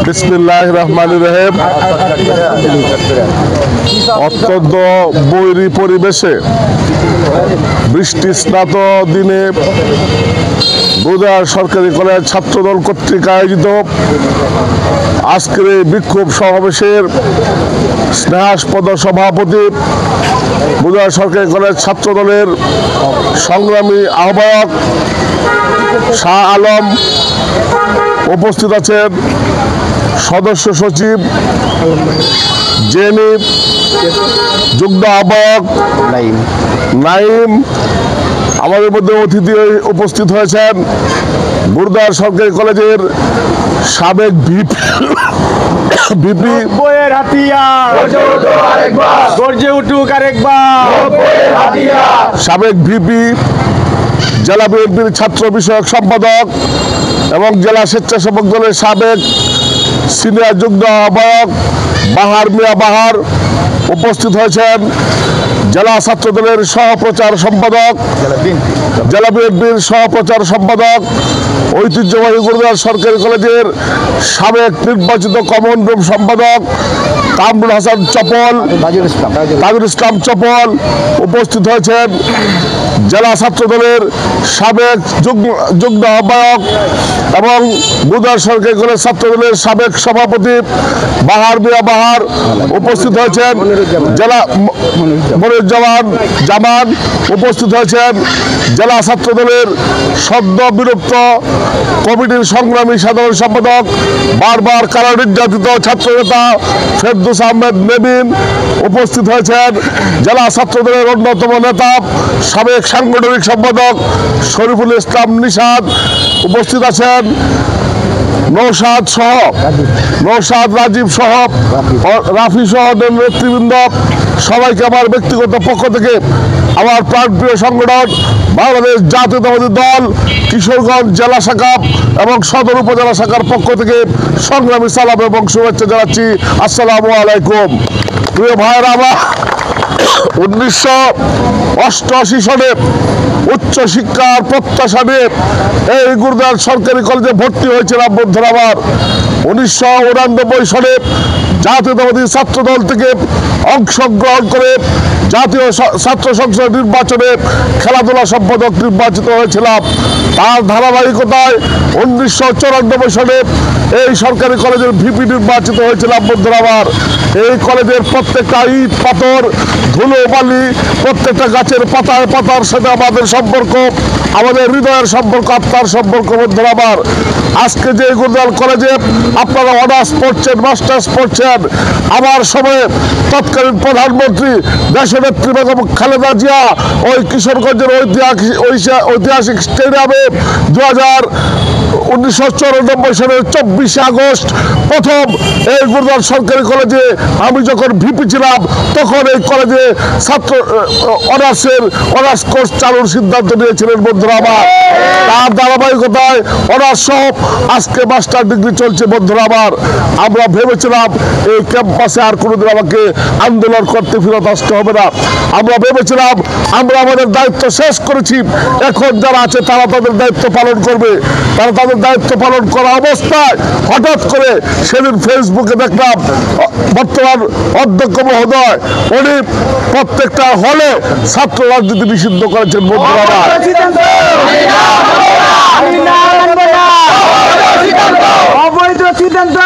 বিসমিল্লাহির রহমানির রহিম। অত্যন্ত বৈরী পরিবেশে বৃষ্টি স্নাত দিনে বুধবার সরকারি কলেজ ছাত্রদল কর্তৃক আয়োজিত আজকের এই বিক্ষোভ সমাবেশের স্নেহাস্পদ সভাপতি বুধবার সরকারি কলেজ ছাত্রদলের সংগ্রামী আহ্বায়ক শাহ আলম, উপস্থিত আছেন সদস্য সচিব জেনি, যুগ্ম আহ্বায়ক নাইম। আমাদের মধ্যে অতিথি উপস্থিত হয়েছেন বুধবার সরকারি কলেজের সাবেক ভিপি সাবেক ভিপি, জেলা বিএনপির ছাত্র বিষয়ক সম্পাদক এবং জেলা স্বেচ্ছাসেবক দলের সাবেক সিনিয়র যুগ্ম আহ্বায়ক বাহার মিয়া বাহার। উপস্থিত হয়েছেন জেলা ছাত্র দলের সহপ্রচার সম্পাদক, জেলা বিএনপির সহপ্রচার সম্পাদক, ঐতিহ্যবাহী গুরুদাস সরকারি কলেজের সাবেক নির্বাচিত কমন রুম সম্পাদক কামরুল হাসান চপল, তাজুল ইসলাম চপল। উপস্থিত হয়েছেন জেলা ছাত্র দলের সাবেক যুগ্ম আহ্বায়ক এবং বুধবার সরকারি কলেজ ছাত্র দলের সাবেক সভাপতি বাহার মিয়া বাহার। উপস্থিত হয়েছেন জেলা মনিরুজ্জামান জামান। উপস্থিত হয়েছেন জেলা ছাত্র দলের সদ্য বিলুপ্ত কমিটির সংগ্রামী সাধারণ সম্পাদক, বারবার কারা নির্যাতিত ছাত্র নেতা ফেরদৌস আহমেদ নেবিন। উপস্থিত হয়েছেন জেলা ছাত্র দলের অন্যতম নেতা সাবেক সাংগঠনিক সম্পাদক শরীফুল ইসলাম নিশাদ। উপস্থিত আছেন নৌশাদ রাজীব সহ রাফি সহ নেতৃবৃন্দ। সবাইকে আমার ব্যক্তিগত পক্ষ থেকে আমার প্রাণপ্রিয় সংগঠন বাংলাদেশ জাতীয়তাবাদী দল কিশোরগঞ্জ জেলা শাখা এবং সদর উপজেলা শাখার পক্ষ থেকে সংগ্রামী সালাম এবং শুভেচ্ছা জানাচ্ছি। আসসালামু আলাইকুম। প্রিয় ভাইয়েরা, আমার 1988 সনে উচ্চ শিক্ষার প্রত্যাশা নিয়ে এই গুরুদাস সরকারি কলেজে ভর্তি হয়েছিলাম। বন্ধুরা আমার, 1989 সনে জাতীয়তাবাদী ছাত্র দল থেকে অংশগ্রহণ করে জাতীয় ছাত্র সংসদ নির্বাচনে খেলাধুলা সম্পাদক নির্বাচিত হয়েছিলাম। তার ধারাবাহিকতায় 1994 সনে এই সরকারি কলেজের ভিপি নির্বাচিত হয়েছিলাম। বন্ধুরা আমার, এই কলেজের প্রত্যেকটা ইট পাথর ধুলো বালি, প্রত্যেকটা গাছের পাতায় পাতার সাথে আমাদের সম্পর্ক, আমাদের হৃদয়ের সম্পর্ক, আত্মার সম্পর্ক। বন্ধুরা আমার, আজকে যে গুরুদাস কলেজে আপনারা অনার্স পড়ছেন, মাস্টার্স পড়ছেন, আমার সময়ে তৎকালীন প্রধানমন্ত্রী দেশনেত্রী বেগম খালেদা জিয়া ওই কিশোরগঞ্জের ঐতিহাসিক স্টেডিয়ামে 1994 সালের 24 আগস্ট প্রথম এই গুরুদাস সরকারি কলেজে আমি যখন ভিপি ছিলাম তখন এই কলেজে ছাত্র অনার্স কোর্স চালুর সিদ্ধান্ত নিয়েছিলেন। বন্ধুরা আমার, তার ধারাবাহিকতায় অনার্স সহ আজকে মাস্টার ডিগ্রি চলছে। বন্ধুরা আমার, আমরা ভেবেছিলাম এই ক্যাম্পাসে আর কোনোদিন আমাকে আন্দোলন করতে ফেরত আসতে হবে না। আমরা ভেবেছিলাম আমরা আমাদের দায়িত্ব শেষ করেছি, এখন যারা আছে তারা তাদের দায়িত্ব পালন করবে। তারা তাদের দায়িত্ব পালন করা অবস্থায় হঠাৎ করে সেদিন ফেসবুকে দেখলাম বর্তমান অধ্যক্ষ মহোদয় উনি প্রত্যেকটা হলে ছাত্র রাজনীতি নিষিদ্ধ করেছেন। বন্ধুরা আমার, অবৈধ সিদ্ধান্ত